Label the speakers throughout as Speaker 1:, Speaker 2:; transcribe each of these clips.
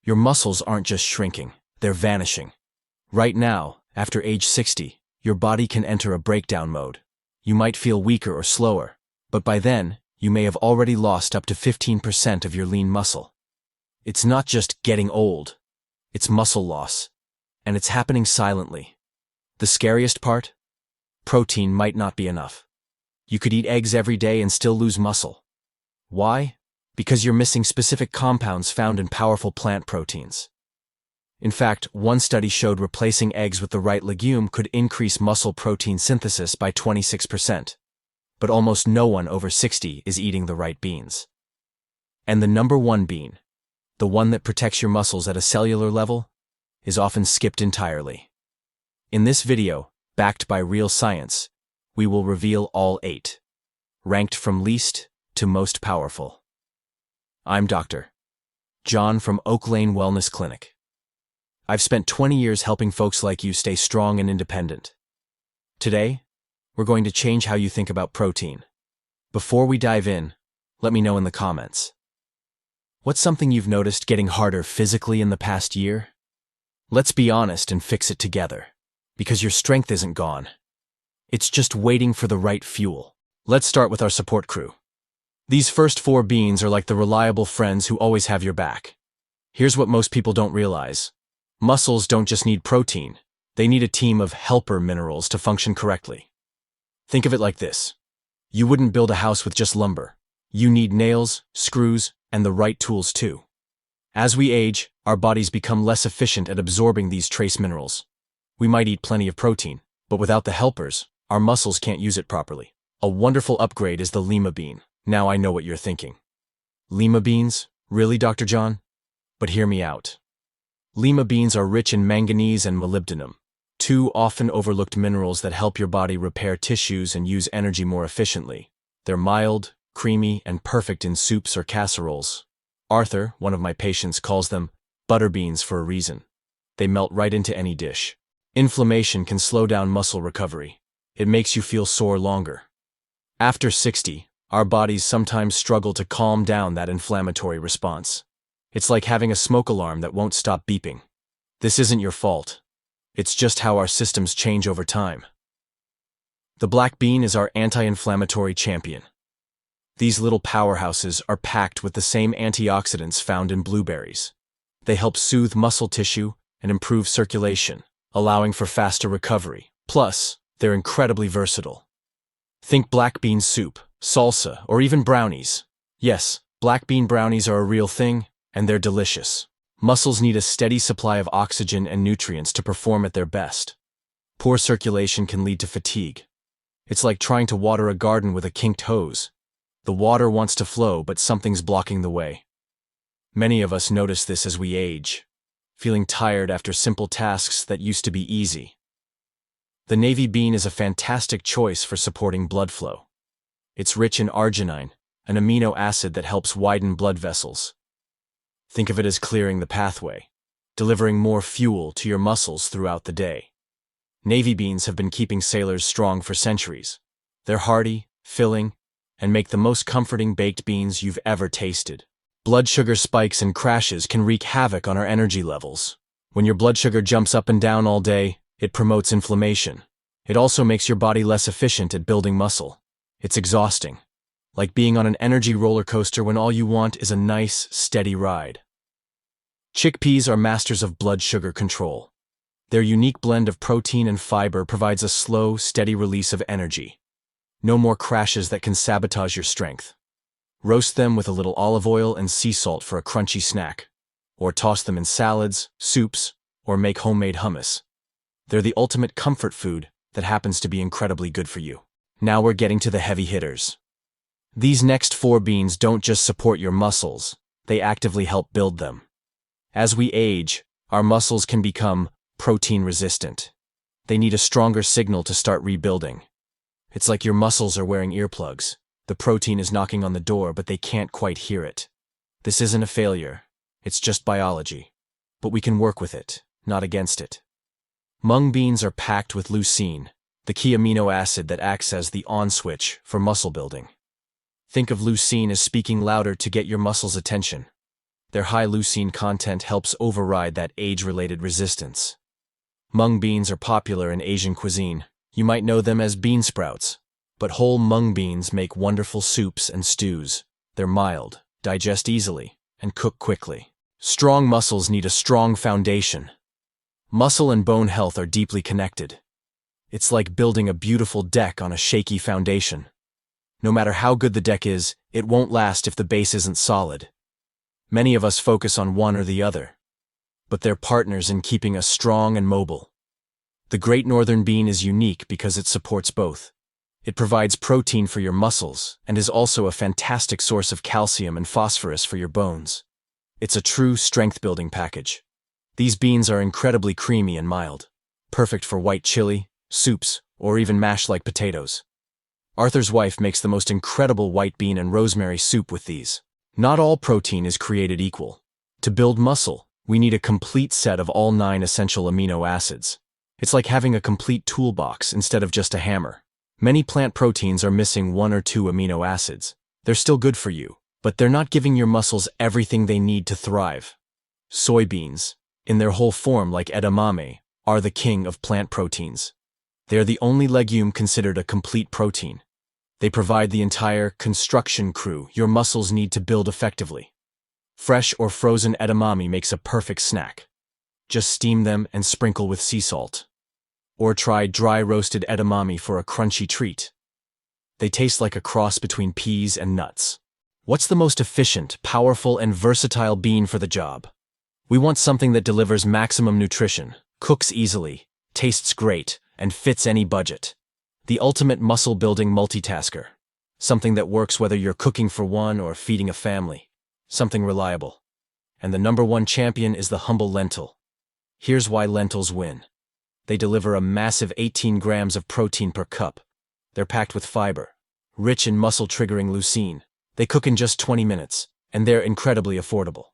Speaker 1: Your muscles aren't just shrinking, they're vanishing. Right now, after age 60, your body can enter a breakdown mode. You might feel weaker or slower, but by then, you may have already lost up to 15% of your lean muscle. It's not just getting old, it's muscle loss, and it's happening silently. The scariest part? Protein might not be enough. You could eat eggs every day and still lose muscle. Why? Because you're missing specific compounds found in powerful plant proteins. In fact, one study showed replacing eggs with the right legume could increase muscle protein synthesis by 26%. But almost no one over 60 is eating the right beans. And the number one bean, the one that protects your muscles at a cellular level, is often skipped entirely. In this video, backed by real science, we will reveal all 8, ranked from least to most powerful. I'm Dr. John from Oak Lane Wellness Clinic. I've spent 20 years helping folks like you stay strong and independent. Today, we're going to change how you think about protein. Before we dive in, let me know in the comments. What's something you've noticed getting harder physically in the past year? Let's be honest and fix it together, because your strength isn't gone. It's just waiting for the right fuel. Let's start with our support crew. These first 4 beans are like the reliable friends who always have your back. Here's what most people don't realize. Muscles don't just need protein, they need a team of helper minerals to function correctly. Think of it like this. You wouldn't build a house with just lumber. You need nails, screws, and the right tools too. As we age, our bodies become less efficient at absorbing these trace minerals. We might eat plenty of protein, but without the helpers, our muscles can't use it properly. A wonderful upgrade is the lima bean. Now I know what you're thinking. Lima beans? Really, Dr. John? But hear me out. Lima beans are rich in manganese and molybdenum, 2 often overlooked minerals that help your body repair tissues and use energy more efficiently. They're mild, creamy, and perfect in soups or casseroles. Arthur, one of my patients, calls them butter beans for a reason. They melt right into any dish. Inflammation can slow down muscle recovery. It makes you feel sore longer. After 60, our bodies sometimes struggle to calm down that inflammatory response. It's like having a smoke alarm that won't stop beeping. This isn't your fault. It's just how our systems change over time. The black bean is our anti-inflammatory champion. These little powerhouses are packed with the same antioxidants found in blueberries. They help soothe muscle tissue and improve circulation, allowing for faster recovery. Plus, they're incredibly versatile. Think black bean soup, salsa, or even brownies. Yes, black bean brownies are a real thing, and they're delicious. Muscles need a steady supply of oxygen and nutrients to perform at their best. Poor circulation can lead to fatigue. It's like trying to water a garden with a kinked hose. The water wants to flow, but something's blocking the way. Many of us notice this as we age, feeling tired after simple tasks that used to be easy. The navy bean is a fantastic choice for supporting blood flow. It's rich in arginine, an amino acid that helps widen blood vessels. Think of it as clearing the pathway, delivering more fuel to your muscles throughout the day. Navy beans have been keeping sailors strong for centuries. They're hearty, filling, and make the most comforting baked beans you've ever tasted. Blood sugar spikes and crashes can wreak havoc on our energy levels. When your blood sugar jumps up and down all day, it promotes inflammation. It also makes your body less efficient at building muscle. It's exhausting, like being on an energy roller coaster when all you want is a nice, steady ride. Chickpeas are masters of blood sugar control. Their unique blend of protein and fiber provides a slow, steady release of energy. No more crashes that can sabotage your strength. Roast them with a little olive oil and sea salt for a crunchy snack. Or toss them in salads, soups, or make homemade hummus. They're the ultimate comfort food that happens to be incredibly good for you. Now we're getting to the heavy hitters. These next 4 beans don't just support your muscles, they actively help build them. As we age, our muscles can become protein resistant. They need a stronger signal to start rebuilding. It's like your muscles are wearing earplugs. The protein is knocking on the door, but they can't quite hear it. This isn't a failure, it's just biology. But we can work with it, not against it. Mung beans are packed with leucine, the key amino acid that acts as the on switch for muscle building. Think of leucine as speaking louder to get your muscles' attention. Their high leucine content helps override that age-related resistance. Mung beans are popular in Asian cuisine. You might know them as bean sprouts. But whole mung beans make wonderful soups and stews. They're mild, digest easily, and cook quickly. Strong muscles need a strong foundation. Muscle and bone health are deeply connected. It's like building a beautiful deck on a shaky foundation. No matter how good the deck is, it won't last if the base isn't solid. Many of us focus on one or the other, but they're partners in keeping us strong and mobile. The Great Northern Bean is unique because it supports both. It provides protein for your muscles and is also a fantastic source of calcium and phosphorus for your bones. It's a true strength-building package. These beans are incredibly creamy and mild, perfect for white chili, soups, or even mashed like potatoes. Arthur's wife makes the most incredible white bean and rosemary soup with these. Not all protein is created equal. To build muscle, we need a complete set of all 9 essential amino acids. It's like having a complete toolbox instead of just a hammer. Many plant proteins are missing 1 or 2 amino acids. They're still good for you, but they're not giving your muscles everything they need to thrive. Soybeans, in their whole form like edamame, are the king of plant proteins. They are the only legume considered a complete protein. They provide the entire construction crew your muscles need to build effectively. Fresh or frozen edamame makes a perfect snack. Just steam them and sprinkle with sea salt. Or try dry roasted edamame for a crunchy treat. They taste like a cross between peas and nuts. What's the most efficient, powerful, and versatile bean for the job? We want something that delivers maximum nutrition, cooks easily, tastes great, and fits any budget. The ultimate muscle-building multitasker. Something that works whether you're cooking for one or feeding a family. Something reliable. And the #1 champion is the humble lentil. Here's why lentils win. They deliver a massive 18 grams of protein per cup. They're packed with fiber, rich in muscle-triggering leucine. They cook in just 20 minutes, and they're incredibly affordable.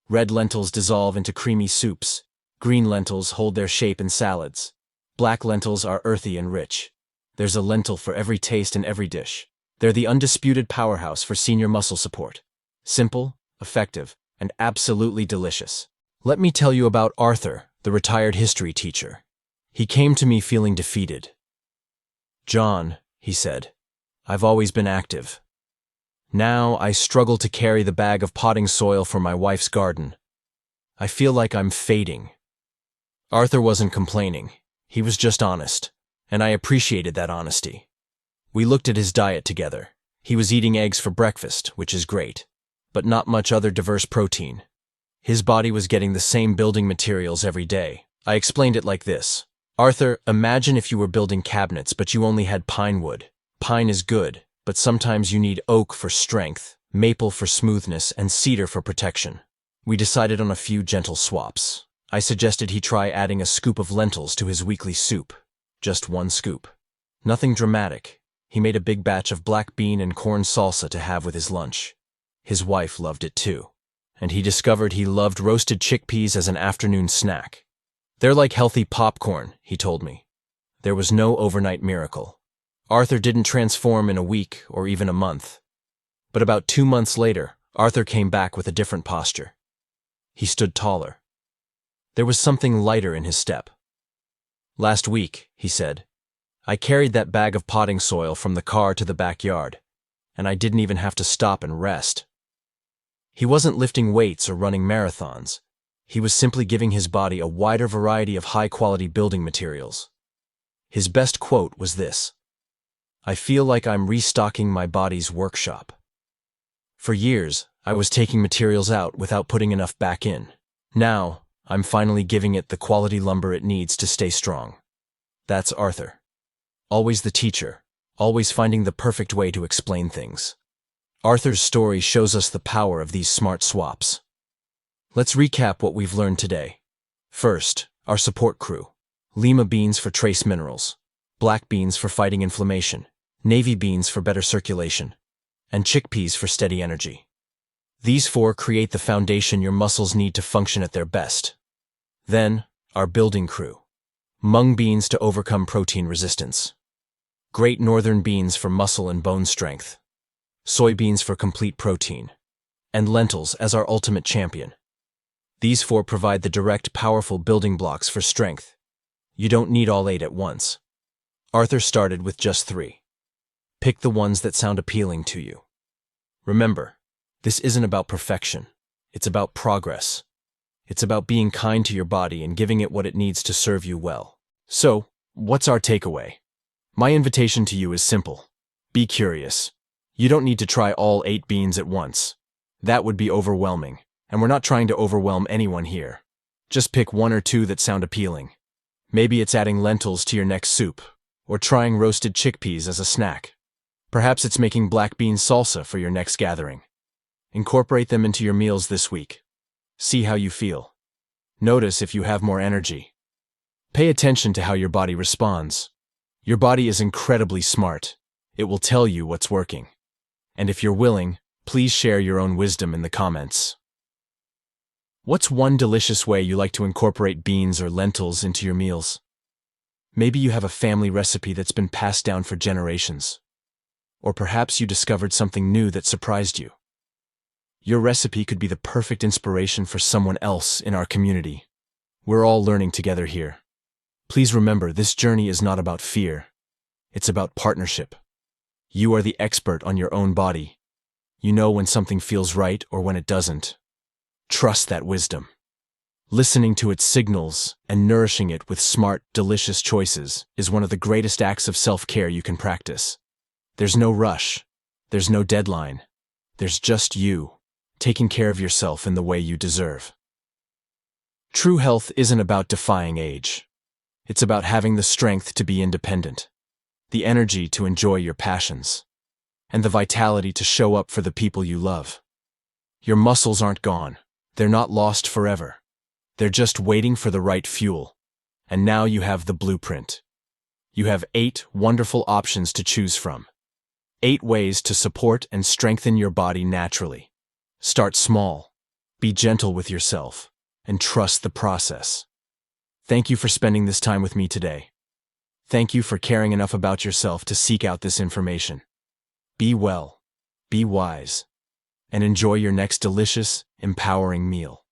Speaker 1: Red lentils dissolve into creamy soups. Green lentils hold their shape in salads. Black lentils are earthy and rich. There's a lentil for every taste and every dish. They're the undisputed powerhouse for senior muscle support. Simple, effective, and absolutely delicious. Let me tell you about Arthur, the retired history teacher. He came to me feeling defeated. "John," he said, "I've always been active. Now I struggle to carry the bag of potting soil for my wife's garden. I feel like I'm fading." Arthur wasn't complaining. He was just honest, and I appreciated that honesty. We looked at his diet together. He was eating eggs for breakfast, which is great, but not much other diverse protein. His body was getting the same building materials every day. I explained it like this. "Arthur, imagine if you were building cabinets but you only had pine wood. Pine is good, but sometimes you need oak for strength, maple for smoothness, and cedar for protection." We decided on a few gentle swaps. I suggested he try adding a scoop of lentils to his weekly soup. Just 1 scoop. Nothing dramatic. He made a big batch of black bean and corn salsa to have with his lunch. His wife loved it too. And he discovered he loved roasted chickpeas as an afternoon snack. "They're like healthy popcorn," he told me. There was no overnight miracle. Arthur didn't transform in a week or even a month. But about 2 months later, Arthur came back with a different posture. He stood taller. There was something lighter in his step. "Last week," he said, "I carried that bag of potting soil from the car to the backyard, and I didn't even have to stop and rest." He wasn't lifting weights or running marathons. He was simply giving his body a wider variety of high-quality building materials. His best quote was this: "I feel like I'm restocking my body's workshop." For years, I was taking materials out without putting enough back in. Now, I'm finally giving it the quality lumber it needs to stay strong. That's Arthur. Always the teacher, always finding the perfect way to explain things. Arthur's story shows us the power of these smart swaps. Let's recap what we've learned today. First, our support crew. Lima beans for trace minerals, black beans for fighting inflammation, navy beans for better circulation, and chickpeas for steady energy. These 4 create the foundation your muscles need to function at their best. Then, our building crew. Mung beans to overcome protein resistance. Great Northern beans for muscle and bone strength. Soybeans for complete protein. and lentils as our ultimate champion. These 4 provide the direct, powerful building blocks for strength. You don't need all 8 at once. Arthur started with just 3. Pick the ones that sound appealing to you. Remember, this isn't about perfection. It's about progress. It's about being kind to your body and giving it what it needs to serve you well. So, what's our takeaway? My invitation to you is simple. Be curious. You don't need to try all 8 beans at once. That would be overwhelming, and we're not trying to overwhelm anyone here. Just pick 1 or 2 that sound appealing. Maybe it's adding lentils to your next soup, or trying roasted chickpeas as a snack. Perhaps it's making black bean salsa for your next gathering. Incorporate them into your meals this week. See how you feel. Notice if you have more energy. Pay attention to how your body responds. Your body is incredibly smart. It will tell you what's working. And if you're willing, please share your own wisdom in the comments. What's one delicious way you like to incorporate beans or lentils into your meals? Maybe you have a family recipe that's been passed down for generations. Or perhaps you discovered something new that surprised you. Your recipe could be the perfect inspiration for someone else in our community. We're all learning together here. Please remember, this journey is not about fear. It's about partnership. You are the expert on your own body. You know when something feels right or when it doesn't. Trust that wisdom. Listening to its signals and nourishing it with smart, delicious choices is one of the greatest acts of self-care you can practice. There's no rush. There's no deadline. There's just you, taking care of yourself in the way you deserve. True health isn't about defying age. It's about having the strength to be independent, the energy to enjoy your passions, and the vitality to show up for the people you love. Your muscles aren't gone. They're not lost forever. They're just waiting for the right fuel. And now you have the blueprint. You have 8 wonderful options to choose from. 8 ways to support and strengthen your body naturally. Start small. Be gentle with yourself. And trust the process. Thank you for spending this time with me today. Thank you for caring enough about yourself to seek out this information. Be well, be wise, and enjoy your next delicious, empowering meal.